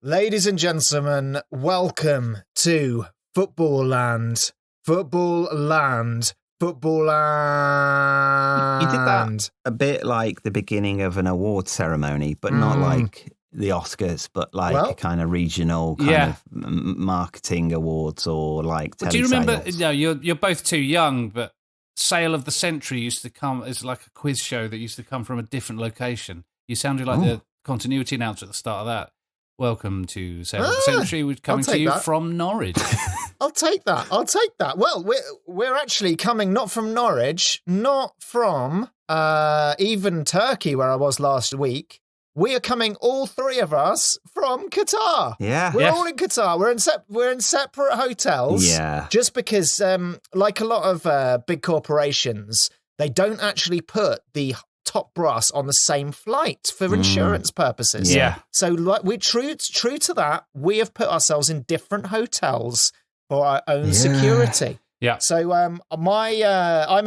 Ladies and gentlemen, welcome to Footballland. Footballland. Footballland. You did that a bit like the beginning of an award ceremony, but not like the Oscars, but like a kind of regional kind of marketing awards or like telesales. Do you remember, you're both too young, but Sale of the Century used to come as like a quiz show that used to come from a different location. You sounded like the continuity announcer at the start of that. Welcome to Sale of the Century. We're coming to you from Norwich. I'll take that. Well, we're actually coming not from Norwich, not from even Turkey, where I was last week. We are coming, all three of us, from Qatar. Yeah. We're all in Qatar. We're in separate hotels. Yeah. Just because, like a lot of big corporations, they don't actually put the top brass on the same flight for insurance purposes. Yeah. So like we're true to that. We have put ourselves in different hotels for our own security. Yeah. So I'm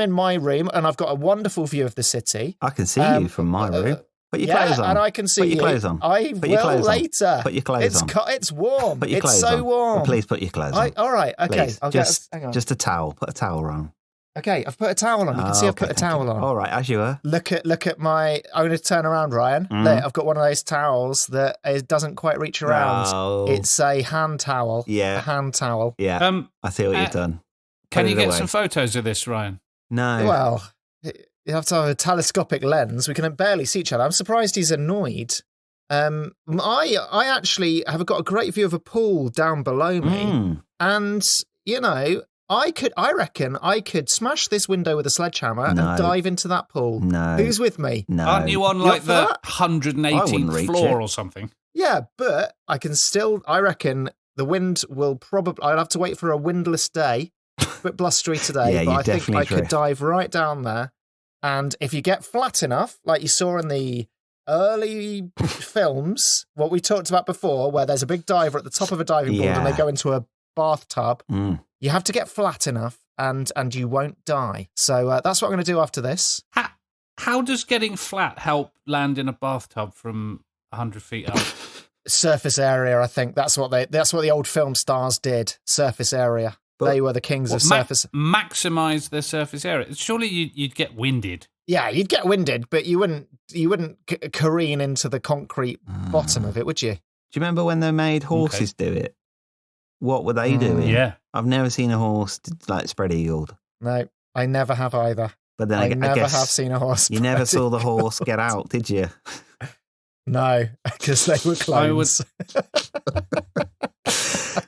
in my room and I've got a wonderful view of the city. I can see you from my room. Put your clothes on. And I can see you. Put your clothes on. I will later. Put your clothes on. It's warm. Put your clothes it's so on. warm. Please put your clothes on. All right. Okay. Please. Hang on. Just a towel. Put a towel on. Okay, I've put a towel on. You can see I've put a towel on. All right, as you were. Look at my... I'm going to turn around, Ryan. Look, I've got one of those towels that it doesn't quite reach around. Oh. It's a hand towel. Yeah. A hand towel. Yeah, I see what you've done. Can you get some photos of this, Ryan? No. Well, you have to have a telescopic lens. We can barely see each other. I'm surprised he's annoyed. I actually have got a great view of a pool down below me. And, I reckon I could smash this window with a sledgehammer and dive into that pool. No. Who's with me? No. Aren't you on like the 118th floor or something? Yeah, but I reckon the wind will probably... I'll have to wait for a windless day, a bit blustery today, but I think I could dive right down there. And if you get flat enough, like you saw in the early films, what we talked about before, where there's a big diver at the top of a diving board and they go into a bathtub, you have to get flat enough and you won't die. So that's what I'm going to do after this. How does getting flat help land in a bathtub from 100 feet up? Surface area, I think. That's what the old film stars did. Surface area. But they were the kings of surface. Maximise their surface area. Surely you'd get winded. Yeah, you'd get winded, but you wouldn't careen into the concrete bottom of it, would you? Do you remember when they made horses do it? What were they doing? Yeah. I've never seen a horse like spread eagled. No, I never have either. But then I guess have seen a horse. You never saw the horse get out, did you? No, because they were clones.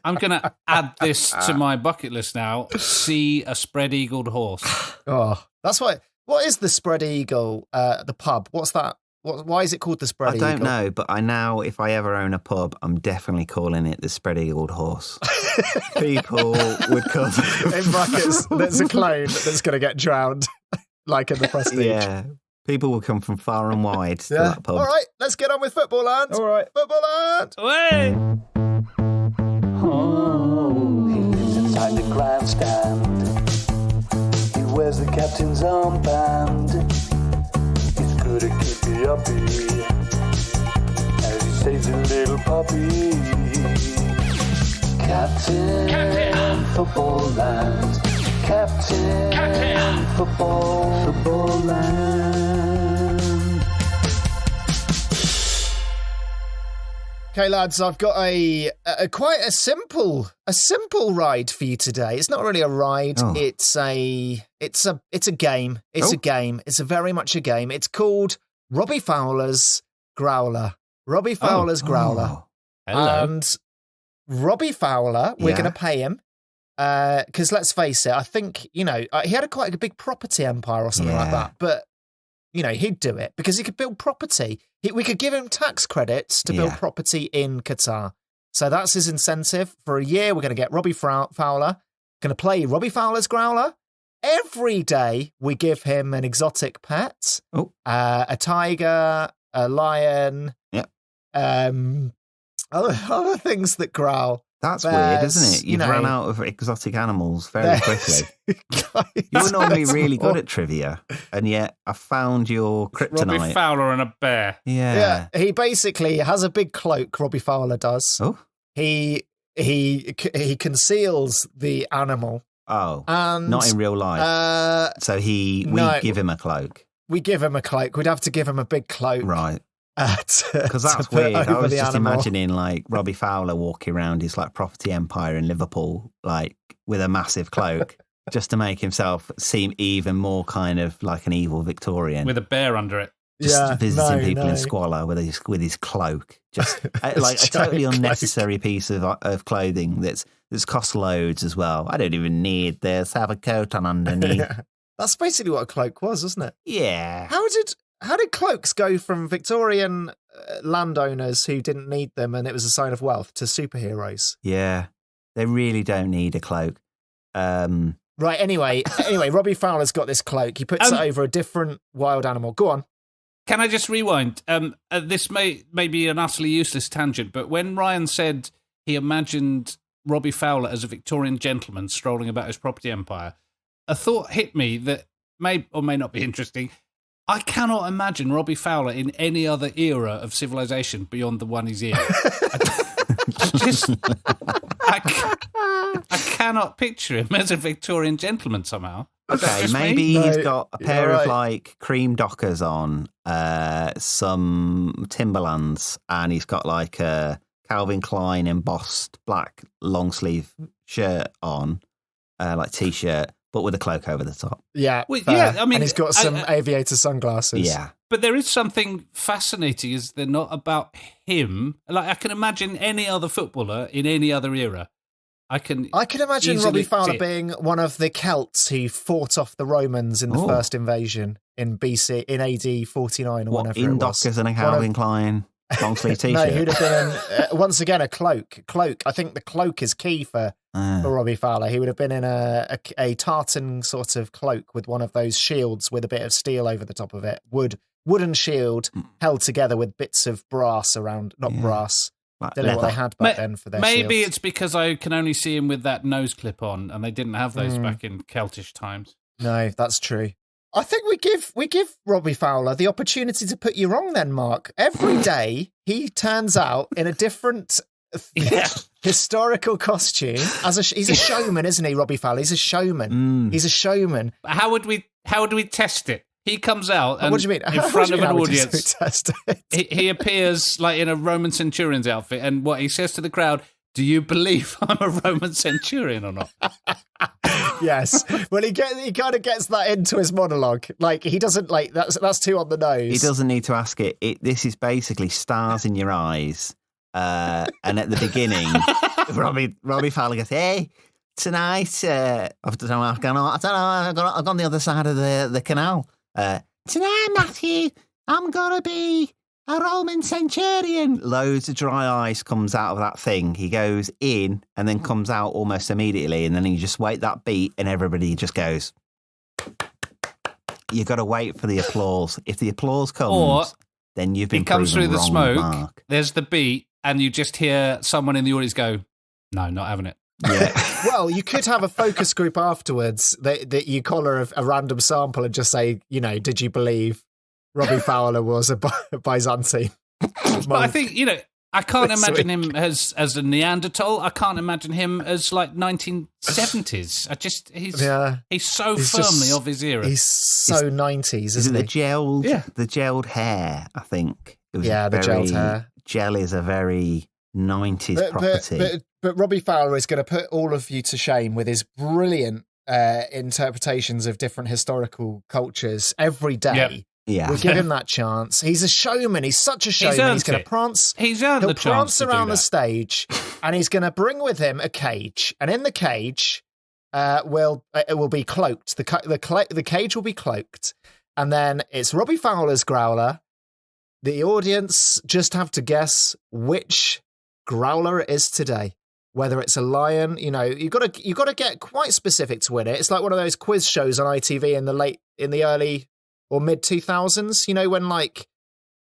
I'm going to add this to my bucket list now. See a spread-eagled horse. Oh, that's what is the spread eagle, the pub? What's that? Why is it called the spread eagle? I don't know, but if I ever own a pub, I'm definitely calling it the spread-eagled horse. People would come. In brackets, there's a clone that's going to get drowned, like in the Prestige. Yeah. People will come from far and wide to that pub. All right, let's get on with Footballland. All right. Footballland. Away! Oh, he lives inside the grandstand. He wears the captain's armband. He's good at keeping uppy as he saves a little puppy. Captain Footballland. Captain Footballland. Okay, lads, I've got a quite a simple ride for you today. It's not really a ride. Oh. It's a game. It's a game. It's very much a game. It's called Robbie Fowler's Growler. Robbie Fowler's Growler. Hello. And Robbie Fowler, we're going to pay him. Because let's face it, I think, he had quite a big property empire or something like that. But, he'd do it because he could build property. We could give him tax credits to build property in Qatar. So that's his incentive. For a year, we're going to get Robbie Fowler, going to play Robbie Fowler's Growler. Every day, we give him an exotic pet, a tiger, a lion, other things that growl. That's bears, weird, isn't it? You've run out of exotic animals very quickly. You're normally really good at trivia, and yet I found your kryptonite. Robbie Fowler and a bear. Yeah. He basically has a big cloak, Robbie Fowler does. Oh. He conceals the animal. Oh, and not in real life. So we give him a cloak. We give him a cloak. We'd have to give him a big cloak. Right. Because that's weird. I was just imagining like Robbie Fowler walking around his like property empire in Liverpool, like with a massive cloak, just to make himself seem even more kind of like an evil Victorian. With a bear under it. Just visiting people in squalor with his cloak. Just like a totally unnecessary piece of clothing that's cost loads as well. I don't even need this. Have a coat on underneath. Yeah. That's basically what a cloak was, wasn't it? Yeah. How did cloaks go from Victorian landowners who didn't need them and it was a sign of wealth to superheroes? Yeah, they really don't need a cloak. Right, anyway, Robbie Fowler's got this cloak. He puts it over a different wild animal. Go on. Can I just rewind? This may be an utterly useless tangent, but when Ryan said he imagined Robbie Fowler as a Victorian gentleman strolling about his property empire, a thought hit me that may or may not be interesting. I cannot imagine Robbie Fowler in any other era of civilization beyond the one he's in. I cannot picture him as a Victorian gentleman somehow. Okay, maybe he's got a pair of like cream dockers on, some Timberlands, and he's got like a Calvin Klein embossed black long sleeve shirt on, like t-shirt, but with a cloak over the top. Yeah, well, yeah. I mean, and he's got some aviator sunglasses. Yeah, but there is something fascinating, is there not, about him? Like, I can imagine any other footballer in any other era. I can imagine Robbie Fowler being one of the Celts who fought off the Romans in the first invasion in BC in AD 49 or whenever it was. In dockers and a Calvin Klein long sleeve t-shirt. No, he'd have been once again a cloak. I think the cloak is key for Robbie Fowler. He would have been in a tartan sort of cloak with one of those shields with a bit of steel over the top of it. Wooden shield held together with bits of brass around, not brass. Don't know what they had back then for their Maybe shields. it's because I can only see him with that nose clip on, and they didn't have those back in Celtish times. No, that's true. I think we give Robbie Fowler the opportunity to put you wrong then, Mark. Every day he turns out in a different historical costume. He's a showman, isn't he, Robbie Fowler? He's a showman. He's a showman. How would we test it? He comes out and what do you mean? in front of an audience. He appears like in a Roman centurion's outfit, and what he says to the crowd: "Do you believe I'm a Roman centurion or not?" Yes. Well, he kind of gets that into his monologue. Like, he doesn't like that's too on the nose. He doesn't need to ask it. This is basically stars in your eyes. And at the beginning, Robbie Fowler goes, "Hey, tonight, I've gone on the other side of the canal. Tonight, Matthew, I'm gonna be a Roman centurion." Loads of dry ice comes out of that thing. He goes in and then comes out almost immediately, and then you just wait that beat, and everybody just goes. You got to wait for the applause. If the applause comes, then you've been comes through the wrong, smoke. Mark. There's the beat, and you just hear someone in the audience go, "No, not having it." Yeah. Well, you could have a focus group afterwards that you collar a random sample and just say, did you believe Robbie Fowler was a Byzantine monk? But I think, I can't imagine him as a Neanderthal. I can't imagine him as like 1970s. He's so firmly of his era. He's so 90s, isn't he? The gelled hair, I think. The gelled hair. Gel is a very 90s property. But Robbie Fowler is going to put all of you to shame with his brilliant interpretations of different historical cultures every day. Yep. Yeah. We'll give him that chance. He's a showman. He's such a showman. He's going to prance. He's earned the chance. He'll prance around the stage, and he's going to bring with him a cage. And in the cage, it will be cloaked. The cage will be cloaked, and then it's Robbie Fowler's growler. The audience just have to guess which growler it is today. Whether it's a lion, you got to get quite specific to win it. It's like one of those quiz shows on ITV in the early or mid 2000s. When like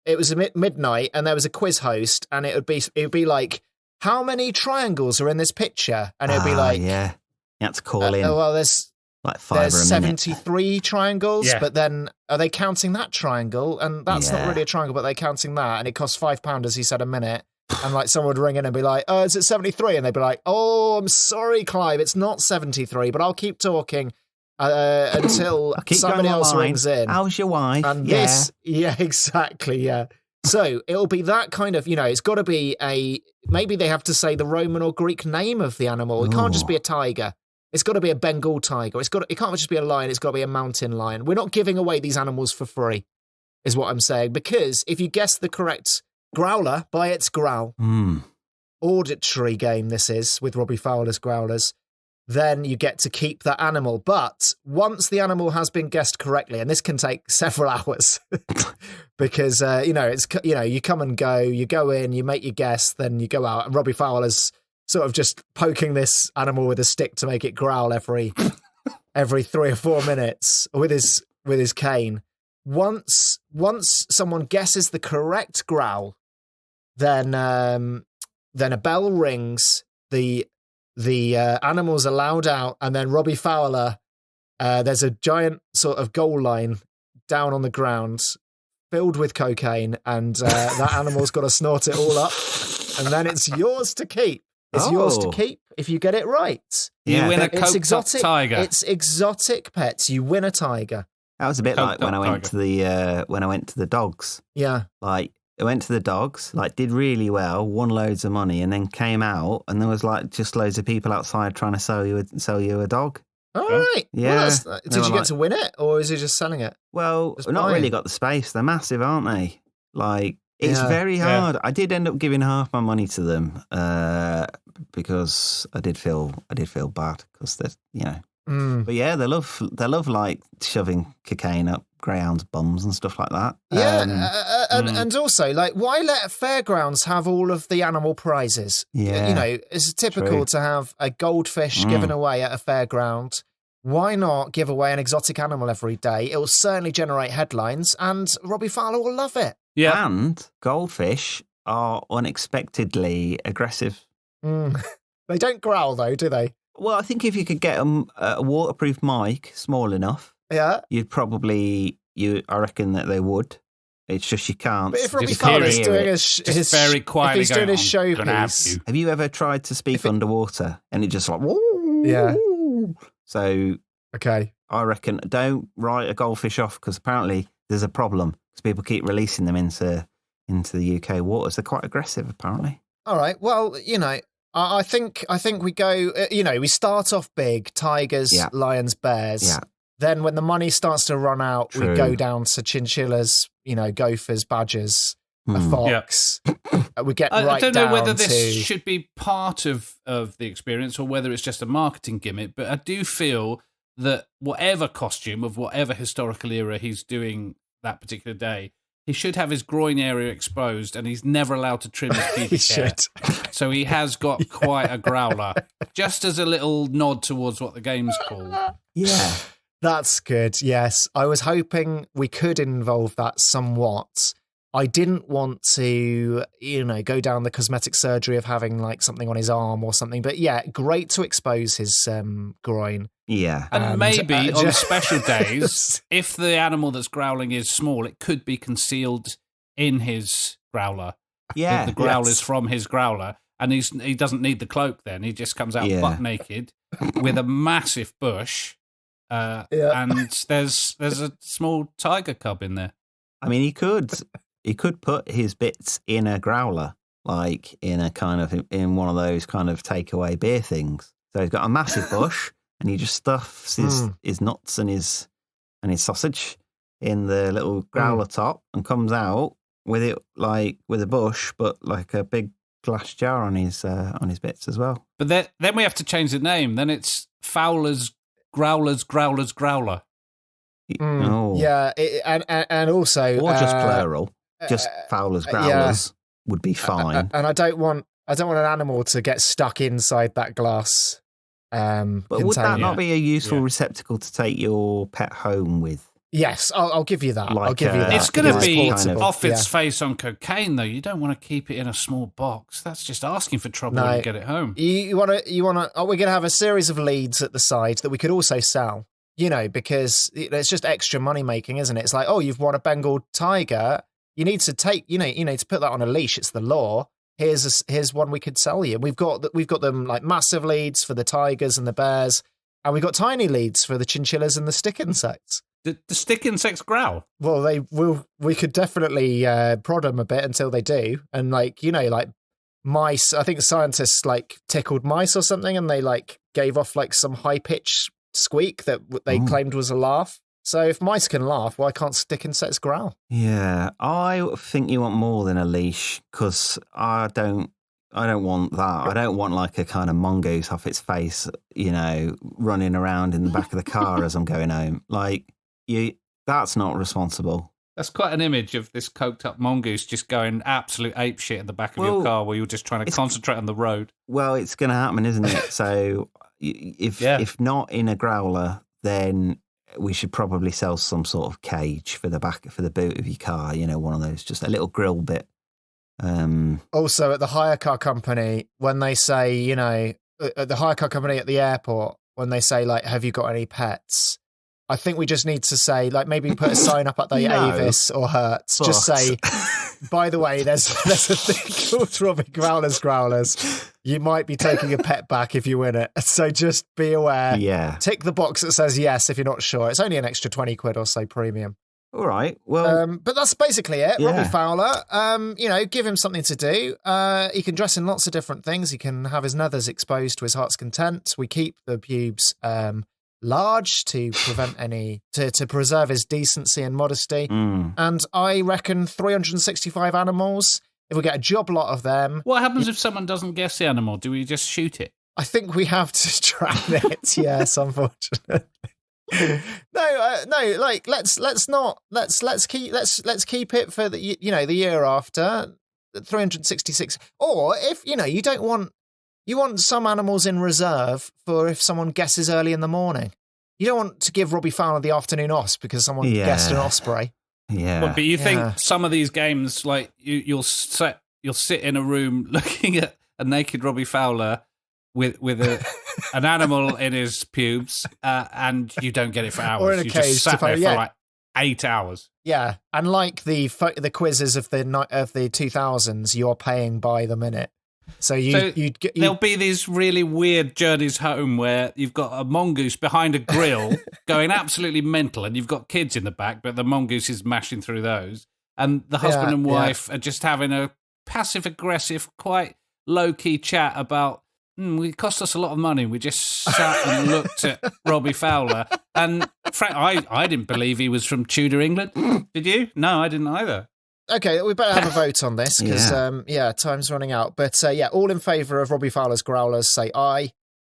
it was midnight and there was a quiz host, and it would be like, how many triangles are in this picture? And it'll be like, yeah, you have to call in. Well, there's like 5 there's a minute. 73 triangles, Yeah. but then are they counting that triangle? And that's not really a triangle, but they're counting that, and it costs £5, as he said, a minute. And like someone would ring in and be like, "Oh, is it 73?" And they'd be like, "Oh, I'm sorry, Clive, it's not 73, but I'll keep talking until somebody else rings in." How's your wife? And exactly, yeah. So it'll be that kind of, it's got to be maybe they have to say the Roman or Greek name of the animal. It can't just be a tiger. It's got to be a Bengal tiger. It can't just be a lion. It's got to be a mountain lion. We're not giving away these animals for free, is what I'm saying. Because if you guess the correct growler by its growl, auditory game this is with Robbie Fowler's growlers, then you get to keep that animal. But once the animal has been guessed correctly, and this can take several hours, because you come and go, you go in, you make your guess, then you go out, and Robbie Fowler's sort of just poking this animal with a stick to make it growl every 3 or 4 minutes with his cane. Once someone guesses the correct growl, then a bell rings, the animals are allowed out, and then Robbie Fowler, there's a giant sort of goal line down on the ground filled with cocaine, and that animal's got to snort it all up, and then it's yours to keep. It's yours to keep if you get it right. You win a coked up tiger. It's exotic pets. You win a tiger. That was a bit like when I went to the dogs. Yeah. Like, I went to the dogs, like did really well, won loads of money, and then came out, and there was like just loads of people outside trying to sell you a dog. All right. Yeah. Well, did you get to win it, or is he just selling it? Well, Just not buying. really got the space. They're massive, aren't they? Like, it's very hard. I did end up giving half my money to them because I did feel bad because they're But yeah, they love like shoving cocaine up greyhounds' bums and stuff like that. Yeah, and also, like, why let fairgrounds have all of the animal prizes? Yeah, it's typical to have a goldfish given away at a fairground. Why not give away an exotic animal every day? It will certainly generate headlines, and Robbie Fowler will love it. Yeah. And goldfish are unexpectedly aggressive. They don't growl, though, do they? Well, I think if you could get a waterproof mic small enough, you'd probably, I reckon that they would. It's just you can't. But if Robbie Fowler's doing his very quietly, if he's doing his showpiece, have you ever tried to speak underwater and it just like So okay, I reckon don't write a goldfish off because apparently there's a problem because people keep releasing them into the UK waters. They're quite aggressive, apparently. All right. Well, I think we go. We start off big: tigers, lions, bears. Yeah. Then when the money starts to run out, we go down to chinchillas, gophers, badgers, a fox. We get right down to... I don't know whether this should be part of the experience or whether it's just a marketing gimmick, but I do feel that whatever costume of whatever historical era he's doing that particular day, he should have his groin area exposed and he's never allowed to trim his pubic hair. So he has got quite a growler, just as a little nod towards what the game's called. Yeah. That's good, yes. I was hoping we could involve that somewhat. I didn't want to, go down the cosmetic surgery of having like something on his arm or something. But yeah, great to expose his groin. Yeah. And maybe on special days, if the animal that's growling is small, it could be concealed in his growler. Yeah. The growl is from his growler. And he doesn't need the cloak then. He just comes out butt naked with a massive bush. And there's a small tiger cub in there. I mean, he could put his bits in a growler, like in one of those kind of takeaway beer things. So he's got a massive bush, and he just stuffs his nuts and his sausage in the little growler top, and comes out with it like with a bush, but like a big glass jar on his bits as well. But then we have to change the name. Then it's Fowler's Growler's Growler. Yeah, and also, or just plural, just Fowler's Growlers would be fine. And I don't want an animal to get stuck inside that glass. But would that not be a useful receptacle to take your pet home with? Yes, I'll give you that. Like, I'll give you that. It's going to be portable. off its face on cocaine, though. You don't want to keep it in a small box. That's just asking for trouble when you get it home. You want to. Oh, we're going to have a series of leads at the side that we could also sell. Because it's just extra money making, isn't it? It's like, oh, you've won a Bengal tiger. You need to take, you need to put that on a leash. It's the law. Here's one we could sell you. We've got them like massive leads for the tigers and the bears, and we've got tiny leads for the chinchillas and the stick insects. The stick insects growl. Well, we could definitely prod them a bit until they do, and like mice. I think scientists like tickled mice or something, and they like gave off like some high pitch squeak that they claimed was a laugh. So if mice can laugh, why can't stick insects growl? Yeah, I think you want more than a leash, because I don't want that. I don't want like a kind of mongoose off its face, running around in the back of the car as I'm going home. Like, that's not responsible. That's quite an image of this coked up mongoose just going absolute ape shit in the back of your car while you're just trying to concentrate on the road. Well, it's going to happen, isn't it? So if not in a growler, then we should probably sell some sort of cage for the boot of your car. One of those, just a little grill bit. Also, at the hire car company, when they say, at the hire car company at the airport, when they say like, "Have you got any pets?" I think we just need to say, like, maybe put a sign up at the Avis or Hertz. Just say, by the way, there's a thing called Robbie Growlers. You might be taking a pet back if you win it. So just be aware. Yeah. Tick the box that says yes if you're not sure. It's only an extra 20 quid or so premium. All right. Well, but that's basically it. Yeah. Robbie Fowler, give him something to do. He can dress in lots of different things. He can have his nethers exposed to his heart's content. We keep the pubes large to prevent to preserve his decency and modesty. And I reckon 365 animals, if we get a job lot of them. What happens if someone doesn't guess the animal? Do we just shoot it? I think we have to drown it. Yes, unfortunately. No. Like let's keep it for the the year after 366. Or if you don't want. You want some animals in reserve for if someone guesses early in the morning. You don't want to give Robbie Fowler the afternoon os because someone guessed an osprey. Yeah. Well, but you think some of these games, like you'll sit in a room looking at a naked Robbie Fowler with an animal in his pubes, and you don't get it for hours. Or in a you cage just sat there for like 8 hours. Yeah, and like the quizzes of the 2000s, you're paying by the minute. So there'll be these really weird journeys home where you've got a mongoose behind a grill going absolutely mental, and you've got kids in the back, but the mongoose is mashing through those, and the husband and wife are just having a passive-aggressive, quite low-key chat about, it cost us a lot of money. We just sat and looked at Robbie Fowler, and Frank, I didn't believe he was from Tudor England. Did you? No, I didn't either. Okay, we better have a vote on this because, time's running out. But, all in favour of Robbie Fowler's growlers, say aye.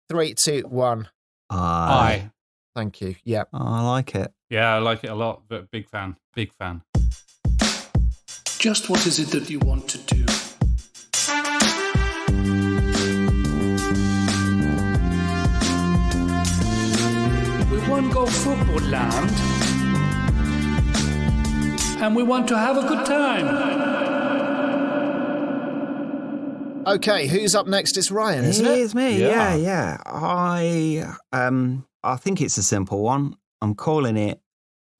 3, 2, 1. Aye. Thank you. Yeah. Oh, I like it. Yeah, I like it a lot, but big fan. Big fan. Just what is it that you want to do? We want to go Footballland. And we want to have a good time. Okay, who's up next? It's Ryan, isn't it? It is me, yeah. I think it's a simple one. I'm calling it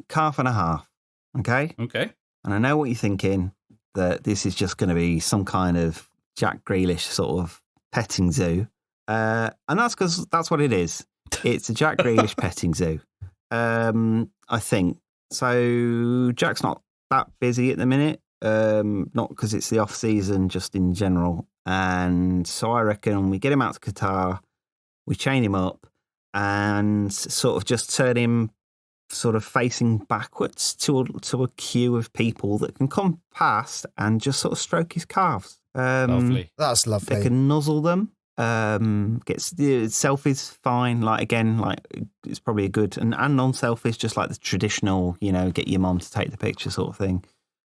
calf and a half, okay? Okay. And I know what you're thinking, that this is just going to be some kind of Jack Grealish sort of petting zoo. And that's because that's what it is. It's a Jack Grealish petting zoo, I think. So Jack's not that busy at the minute, not because it's the off season, just in general. And so I reckon we get him out to Qatar, we chain him up, and sort of just turn him sort of facing backwards to a queue of people that can come past and just sort of stroke his calves. Lovely. That's lovely. They can nuzzle them. Gets the selfies fine. Like again, like it's probably a good and non-selfies, just like the traditional, get your mom to take the picture sort of thing.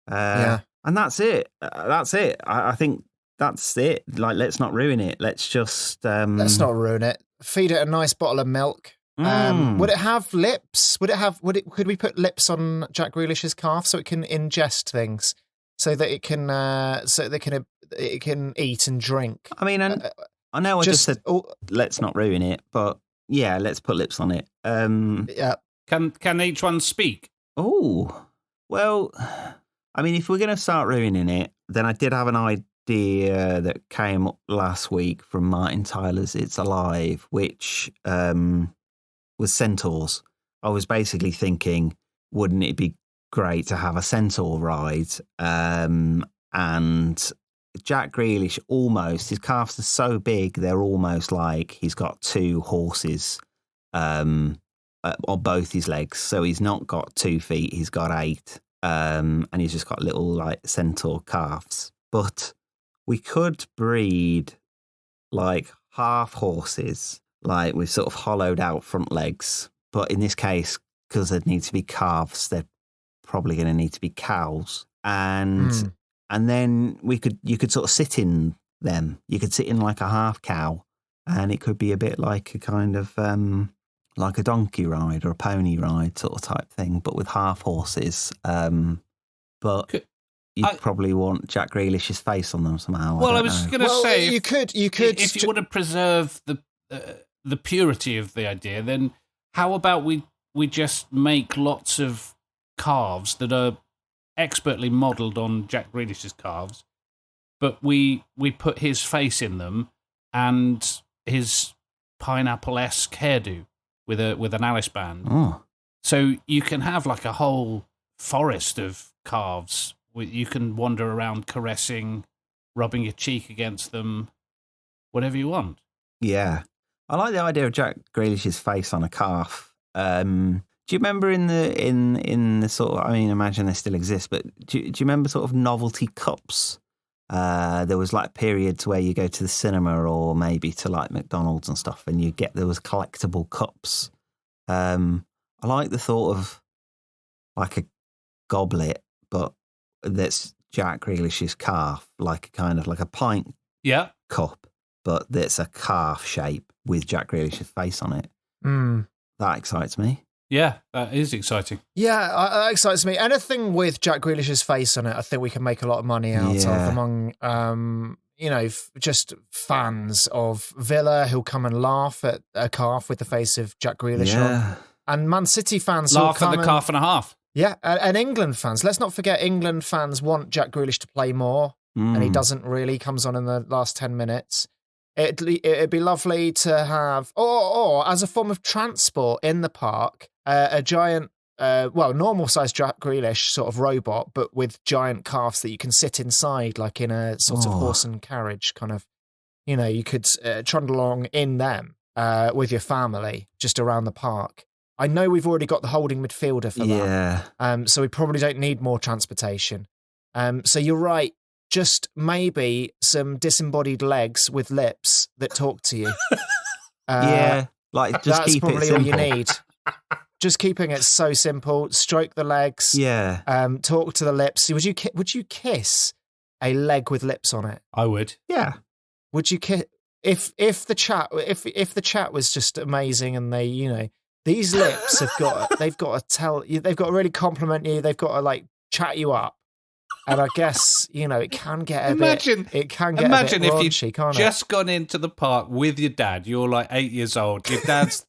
And that's it. I think that's it. Like, let's not ruin it. Let's just let's not ruin it. Feed it a nice bottle of milk. Would it have lips? Could we put lips on Jack Grealish's calf so it can ingest things, so that it can it can eat and drink? I mean, I know I just said let's not ruin it, but yeah, let's put lips on it. Yeah. Can each one speak? Oh, well, I mean, if we're going to start ruining it, then I did have an idea that came up last week from Martin Tyler's It's Alive, which was centaurs. I was basically thinking, wouldn't it be great to have a centaur ride? And Jack Grealish his calves are so big, they're almost like he's got 2 horses on both his legs. So he's not got 2 feet, he's got 8. And he's just got little like centaur calves. But we could breed like half horses, like with sort of hollowed out front legs. But in this case, because there need to be calves, they're probably going to need to be cows. And then you could sort of sit in them. You could sit in like a half cow, and it could be a bit like a kind of like a donkey ride or a pony ride sort of type thing, but with half horses. But you'd probably want Jack Grealish's face on them somehow. Well, I was going to say, you could. If you want to preserve the purity of the idea, then how about we just make lots of calves that are expertly modelled on Jack Grealish's calves, but we put his face in them and his pineapple-esque hairdo with an Alice band. Oh. So you can have like a whole forest of calves. You can wander around caressing, rubbing your cheek against them, whatever you want. Yeah. I like the idea of Jack Grealish's face on a calf. Do you remember in the sort of, I mean, imagine they still exist, but do you remember sort of novelty cups? There was like periods where you go to the cinema or maybe to like McDonald's and stuff, and there was collectible cups. I like the thought of like a goblet, but that's Jack Grealish's calf, like kind of like a pint cup, but that's a calf shape with Jack Grealish's face on it. That excites me. Yeah, that is exciting. Yeah, that excites me. Anything with Jack Grealish's face on it, I think we can make a lot of money out of among, just fans of Villa who'll come and laugh at a calf with the face of Jack Grealish on. And Man City fans laugh at the calf and a half. Yeah, and England fans. Let's not forget England fans want Jack Grealish to play more, and he doesn't really. Comes on in the last 10 minutes. It'd be lovely to have, or as a form of transport in the park, a giant, normal-sized Jack Grealish sort of robot, but with giant calves that you can sit inside, like in a sort of horse and carriage kind of. You could trundle along in them with your family just around the park. I know we've already got the holding midfielder for that, so we probably don't need more transportation. So you're right. Just maybe some disembodied legs with lips that talk to you. Like just that's keep probably it all you need. Just keeping it so simple. Stroke the legs. Yeah. Talk to the lips. Would you kiss a leg with lips on it? I would. Yeah. Would you kiss if the chat was just amazing and they these lips they've got to tell you, they've got to really compliment you, they've got to like chat you up. And I guess, it can get a bit raunchy, if you've can't just gone into the park with your dad. You're like 8 years old. Your dad's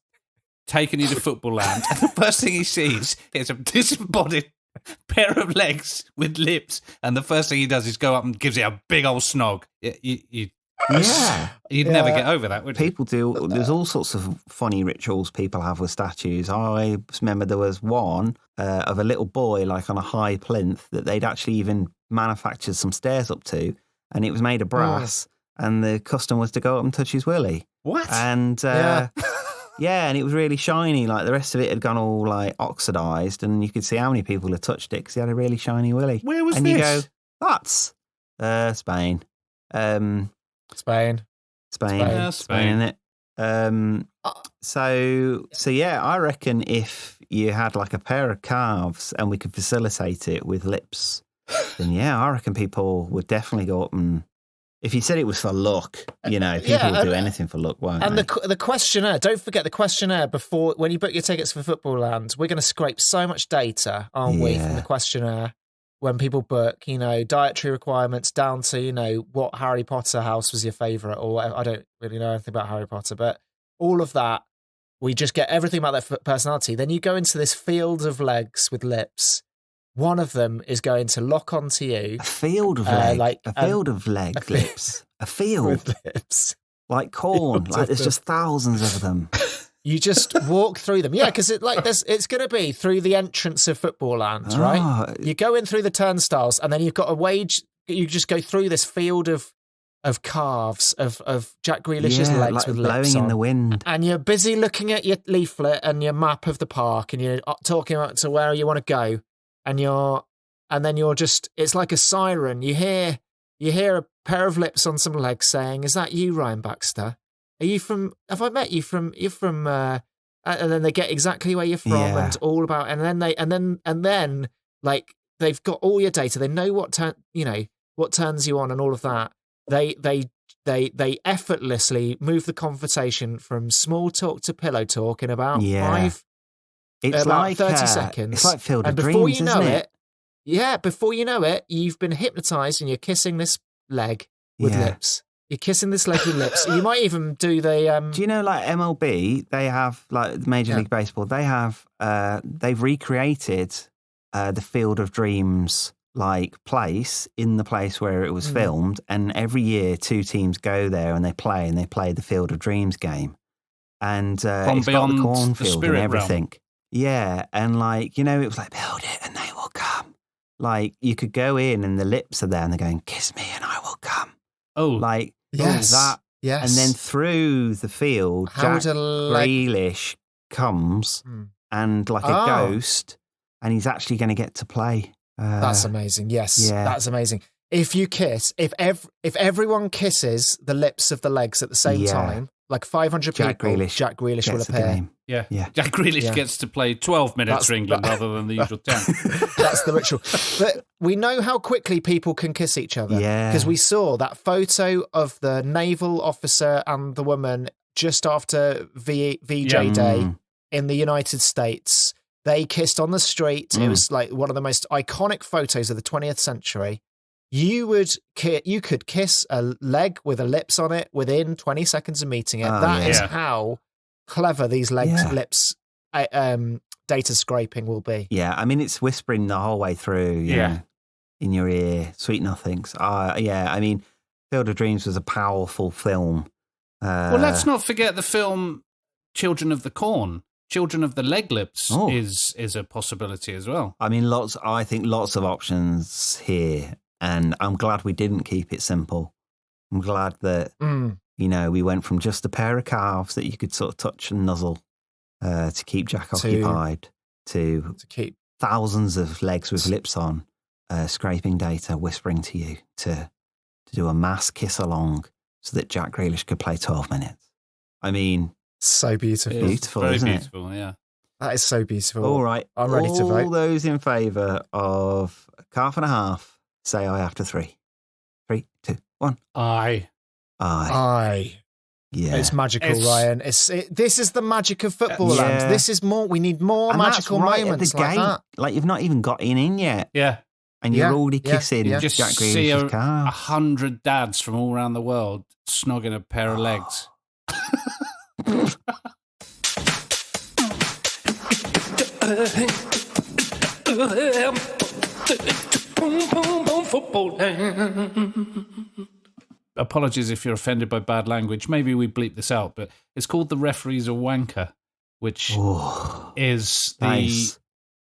taken you to Footballland. And the first thing he sees is a disembodied pair of legs with lips. And the first thing he does is go up and gives it a big old snog. You'd never get over that, would you? People do. There's all sorts of funny rituals people have with statues. I remember there was one of a little boy like on a high plinth that they'd actually even manufactured some stairs up to, and it was made of brass, and the custom was to go up and touch his willy. What? And and it was really shiny. Like the rest of it had gone all like oxidized, and you could see how many people had touched it because he had a really shiny willy. Where was and this? You go, that's Spain. Spain, isn't it? So yeah, I reckon if you had like a pair of calves and we could facilitate it with lips, then I reckon people would definitely go up and If you said it was for luck, people will do anything for luck, won't and they? the questionnaire, don't forget the questionnaire before, when you book your tickets for Footballland, we're going to scrape so much data, aren't we, from the questionnaire when people book, dietary requirements down to, what Harry Potter house was your favourite, or I don't really know anything about Harry Potter, but all of that, we just get everything about their personality. Then you go into this field of legs with lips. One of them is going to lock onto you. A field of legs. A field of leg lips. A field. With lips. Like corn. Like there's just thousands of them. You just walk through them. Yeah, because it's going to be through the entrance of Footballland, right? You go in through the turnstiles and then you've got a wage. You just go through this field of calves, of Jack Grealish's legs like with blowing lips on. in the wind. And you're busy looking at your leaflet and your map of the park and you're talking about to where you want to go. And then you're just, it's like a siren. You hear a pair of lips on some legs saying, "Is that you, Ryan Baxter? Have I met you you're from, and then they get exactly where you're from and all about, and then like they've got all your data. They know what turns you on and all of that. They effortlessly move the conversation from small talk to pillow talk in about 30 seconds. It's like Field of Dreams, before you know before you know it, you've been hypnotized and you're kissing this leg with lips. You're kissing this leg with lips. You might even do the... Do you know, like MLB, they have, like Major League Baseball, they have, they've recreated the Field of Dreams, like, place in the place where it was filmed. And every year, 2 teams go there and they play the Field of Dreams game. And it's got the cornfield and everything. Realm. Yeah, and it was like, build it and they will come. Like, you could go in and the lips are there and they're going, kiss me and I will come. Oh. Like, yes. that. Yes. And then through the field, Jack Grealish comes and like a ghost, and he's actually going to get to play. That's amazing. Yes, that's amazing. If you kiss, if everyone kisses the lips of the legs at the same time, like 500 Jack people, Grealish Jack Grealish will appear. Yeah. Jack Grealish gets to play 12 minutes for England rather than the usual 10. That's the ritual. But we know how quickly people can kiss each other. Because we saw that photo of the naval officer and the woman just after VJ Day in the United States. They kissed on the street. It was like one of the most iconic photos of the 20th century. You could kiss a leg with a lips on it within 20 seconds of meeting it. That is how clever these lips data scraping will be. Yeah, I mean, it's whispering the whole way through. You know, in your ear, sweet nothings. I mean, Field of Dreams was a powerful film. Well, let's not forget the film Children of the Corn. Children of the Leg Lips is a possibility as well. I mean, I think lots of options here. And I'm glad we didn't keep it simple. I'm glad that, we went from just a pair of calves that you could sort of touch and nuzzle to keep Jack occupied to keep thousands of legs with lips on, scraping data, whispering to you to do a mass kiss along so that Jack Grealish could play 12 minutes. I mean... So beautiful. Beautiful, very isn't beautiful, it? yeah. That is so beautiful. All right. I'm ready to vote. All those in favour of calf and a half, say aye after 3. 3, 2, 1. Aye. Yeah. It's magical, Ryan. This is the magic of Footballland. This is more. We need more magical moments like that. Like you've not even got in yet. Yeah. And you're already kissing Jack Just Grealish's see 100 dads from all around the world snogging a pair of legs. Apologies if you're offended by bad language. Maybe we bleep this out, but it's called The Referee's a Wanker, which is the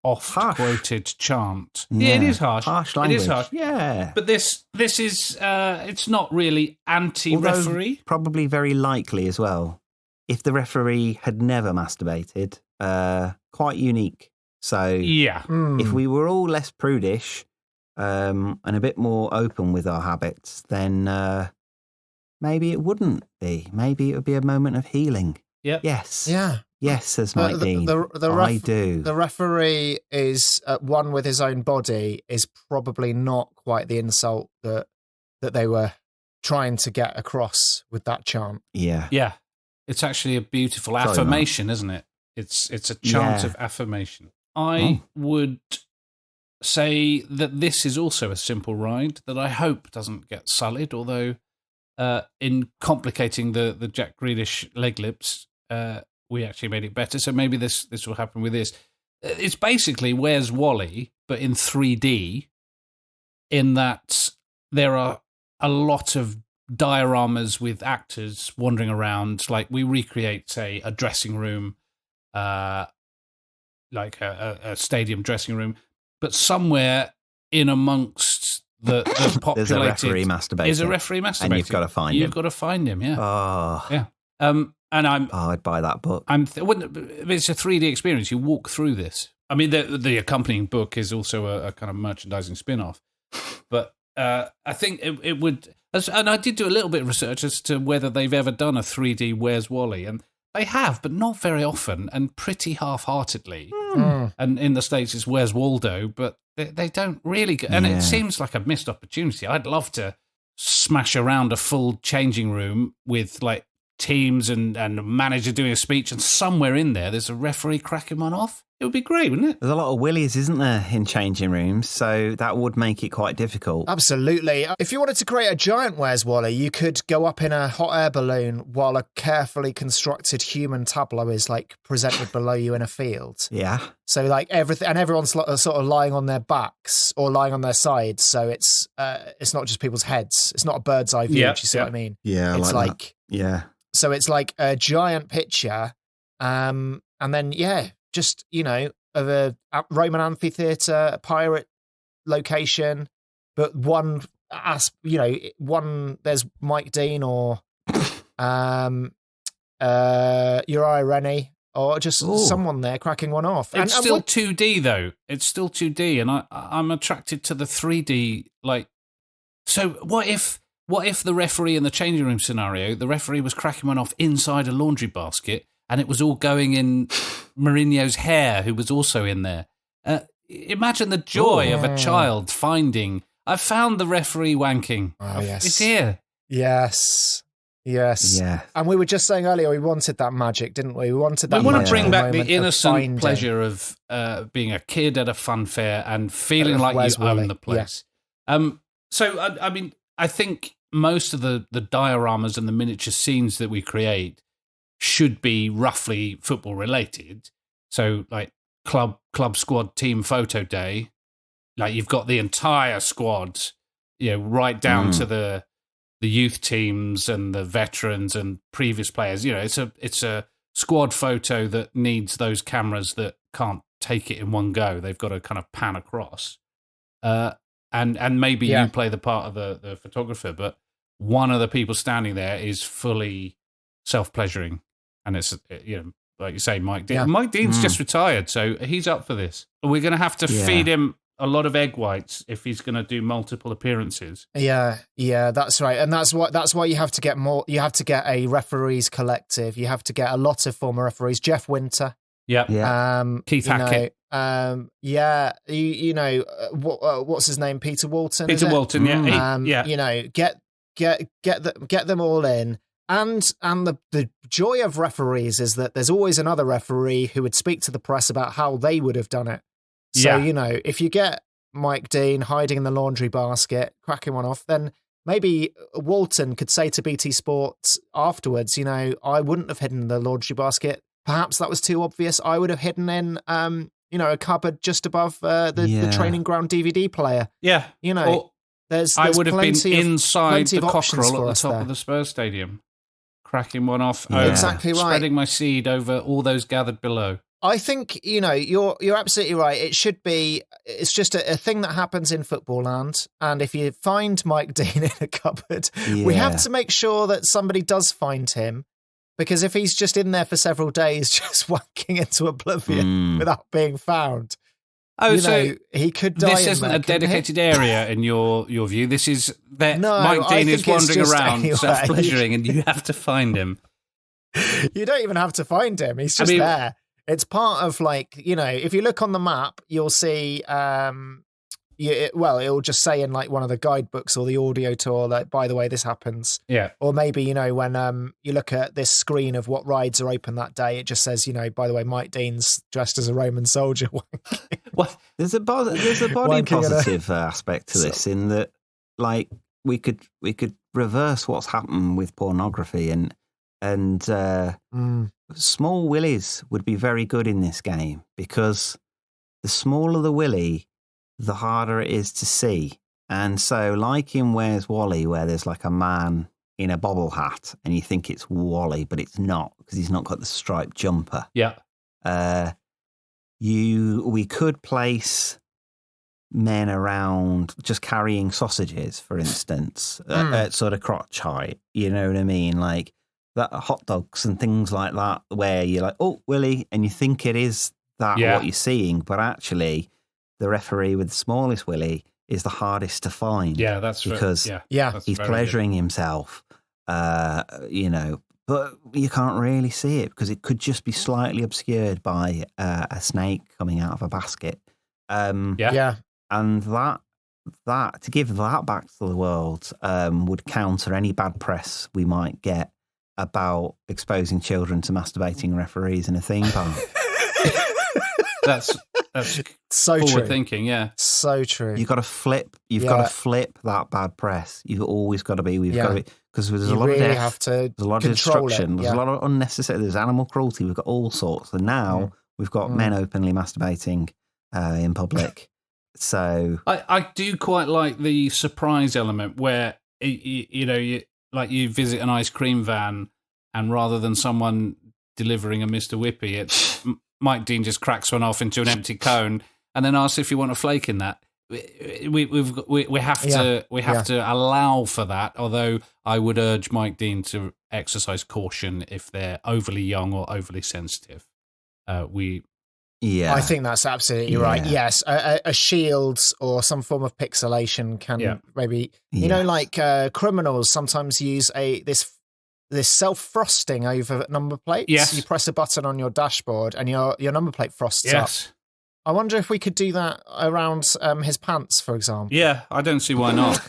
oft-quoted chant. Yeah, it is harsh. Harsh language. It is harsh. Yeah. But this is, it's not really anti-referee. Although probably very likely as well. If the referee had never masturbated, quite unique. So if we were all less prudish and a bit more open with our habits, then maybe it wouldn't be. Maybe it would be a moment of healing. Yeah. Yes. Yeah. Yes, says Mike Dean. I do. The referee is at one with his own body is probably not quite the insult that they were trying to get across with that chant. Yeah. Yeah. It's actually a beautiful affirmation, isn't it? It's a chant of affirmation. I would say that this is also a simple ride that I hope doesn't get sullied, although in complicating the Jack Grealish leg lips, we actually made it better. So maybe this will happen with this. It's basically Where's Wally, but in 3D, in that there are a lot of dioramas with actors wandering around. Like we recreate, say, a dressing room, like a stadium dressing room, but somewhere in amongst the populated... There's a referee masturbating. Is a referee masturbating. And you've got to find him. You've got to find him, yeah. Oh. Yeah. And I'd buy that book. It's a 3D experience. You walk through this. I mean, the accompanying book is also a kind of merchandising spin-off. But I think it would... And I did do a little bit of research as to whether they've ever done a 3D Where's Wally, and they have, but not very often, and pretty half-heartedly. And in the States, it's Where's Waldo, but they don't really... And it seems like a missed opportunity. I'd love to smash around a full changing room with, like, teams and a manager doing a speech, and somewhere in there's a referee cracking one off. It would be great, wouldn't it? There's a lot of willies, isn't there, in changing rooms, so that would make it quite difficult. Absolutely. If you wanted to create a giant Where's Wally, you could go up in a hot air balloon while a carefully constructed human tableau is like presented below you in a field. Yeah. So like everything, and everyone's sort of lying on their backs or lying on their sides. So it's not just people's heads. It's not a bird's eye view. Do you see what I mean? Yeah, it's like yeah. So it's like a giant picture, and then just, of a Roman amphitheatre, pirate location, but there's Mike Dean or Uriah Rennie or just someone there cracking one off. It's still 2D, though. It's still 2D, and I'm attracted to the 3D. Like, so what if the referee in the changing room scenario, the referee was cracking one off inside a laundry basket, and it was all going in Mourinho's hair, who was also in there. Imagine the joy of a child finding, I found the referee wanking. Oh, yes. It's here. Yes. Yeah. And we were just saying earlier, we wanted that magic, didn't we? We wanted that. We want to bring back the innocent pleasure of being a kid at a fun fair and feeling like you own the place. Yeah. So, I mean, I think most of the dioramas and the miniature scenes that we create should be roughly football related. So like club squad team photo day, like you've got the entire squad, right down to the youth teams and the veterans and previous players. It's a squad photo that needs those cameras that can't take it in one go. They've got to kind of pan across. And maybe you play the part of the photographer, but one of the people standing there is fully self-pleasuring. And it's, like you say, Mike Dean. Yeah. Mike Dean's just retired, so he's up for this. We're going to have to feed him a lot of egg whites if he's going to do multiple appearances. Yeah, that's right. And that's why you have to get more. You have to get a referees collective. You have to get a lot of former referees. Jeff Winter. Yeah. Keith Hackett. What's his name? Peter Walton. Peter Walton. Get them all in. And the joy of referees is that there's always another referee who would speak to the press about how they would have done it. So, if you get Mike Dean hiding in the laundry basket, cracking one off, then maybe Walton could say to BT Sports afterwards, I wouldn't have hidden in the laundry basket. Perhaps that was too obvious. I would have hidden in, a cupboard just above the training ground DVD player. Yeah. There's I would have been inside the cockerel at the top there. of the Spurs stadium, cracking one off. Exactly right. Spreading my seed over all those gathered below. I think, you're absolutely right. It's just a thing that happens in Footballland. And if you find Mike Dean in a cupboard, we have to make sure that somebody does find him. Because if he's just in there for several days, just wanking into oblivion without being found, he could die. This isn't a dedicated area in your view. This is that Mike Dean is wandering around self-pleasuring, and you have to find him. You don't even have to find him. He's just there. It's part of if you look on the map, you'll see it'll just say in like one of the guidebooks or the audio tour that, by the way, this happens. Yeah. Or maybe, when you look at this screen of what rides are open that day, it just says, by the way, Mike Dean's dressed as a Roman soldier. What? There's a body positive aspect to this, in that, like, we could reverse what's happened with pornography, and small willies would be very good in this game, because the smaller the willy, the harder it is to see. And so, like in Where's Wally, where there's like a man in a bobble hat and you think it's Wally, but it's not, because he's not got the striped jumper. Yeah. We could place men around just carrying sausages, for instance, at sort of crotch height. You know what I mean? Like that, hot dogs and things like that, where you're like, oh, Willie, and you think it is that what you're seeing, but actually the referee with the smallest willy is the hardest to find. Yeah, that's because he's pleasuring himself, but you can't really see it because it could just be slightly obscured by a snake coming out of a basket. And that to give that back to the world would counter any bad press we might get about exposing children to masturbating referees in a theme park. That's so forward true. thinking, yeah. So true. You've got to flip. You've got to flip that bad press. You've always got to be. We've got to be, because there's a lot of death. There's a lot of destruction. There's a lot of unnecessary. There's animal cruelty. We've got all sorts. And now we've got men openly masturbating in public. So I do quite like the surprise element where you visit an ice cream van, and rather than someone delivering a Mr. Whippy, it's Mike Dean just cracks one off into an empty cone and then asks if you want a flake in that. We have to allow for that. Although I would urge Mike Dean to exercise caution if they're overly young or overly sensitive. I think that's absolutely right. Yes, a shield or some form of pixelation can maybe criminals sometimes use this self-frosting over number plates. Yes. You press a button on your dashboard and your number plate frosts up. I wonder if we could do that around his pants, for example. Yeah, I don't see why not.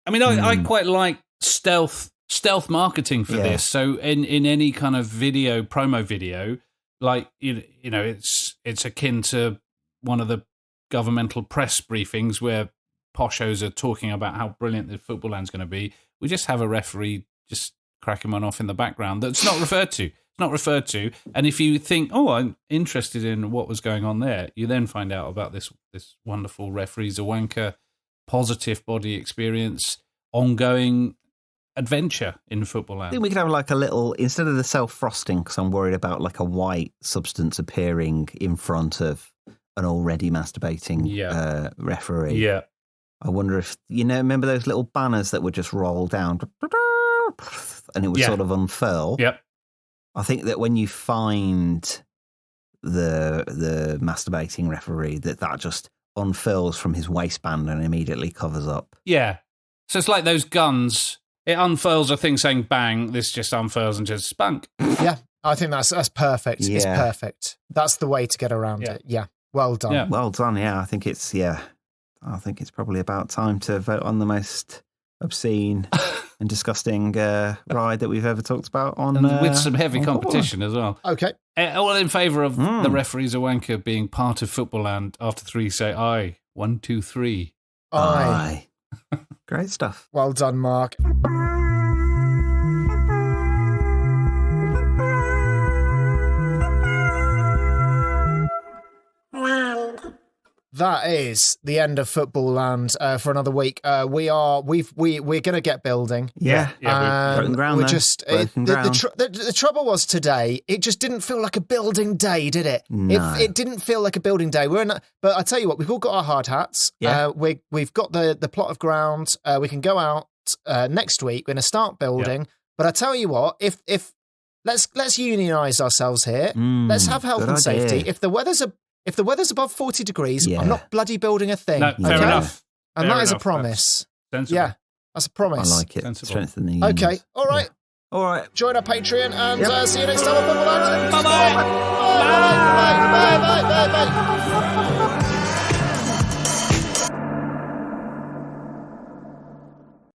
I mean, I quite like stealth marketing for this. So in any kind of promo video, like it's akin to one of the governmental press briefings where poshos are talking about how brilliant the Footballland's going to be. We just have a referee just cracking one off in the background that's not referred to. It's not referred to. And if you think, oh, I'm interested in what was going on there, you then find out about this wonderful referee's a wanker, positive body experience, ongoing adventure in Footballland. I think we could have like a little, instead of the self-frosting, because I'm worried about like a white substance appearing in front of an already masturbating referee. Yeah. I wonder if, remember those little banners that would just roll down and it would sort of unfurl? Yep. I think that when you find the masturbating referee, that just unfurls from his waistband and immediately covers up. Yeah. So it's like those guns. It unfurls a thing saying bang, this just unfurls and just spunk. Yeah, I think that's perfect. Yeah. It's perfect. That's the way to get around it. Yeah. Well done. Yeah. Well done, I think it's probably about time to vote on the most obscene and disgusting ride that we've ever talked about on with some heavy competition as well. Okay. All in favour of the referee's a wanker being part of Footballland. After 3, say aye. 1, 2, 3. Aye. Great stuff. Well done, Mark. That is the end of Footballland for another week. We're going to get building. Yeah, broken ground. The trouble was today, it just didn't feel like a building day, did it? No. It didn't feel like a building day. But I tell you what, we've all got our hard hats. Yeah. We've got the plot of ground. We can go out next week. We're going to start building. Yeah. But I tell you what, if let's unionize ourselves here. Let's have health and safety. If the weather's above 40 degrees, I'm not bloody building a thing. No, fair enough. And that is a promise. Yeah, that's a promise. I like it. Sensible. Strengthen the unions. Okay, all right. Yeah. All right. Join our Patreon and see you next time on Footballland. Bye-bye. Bye.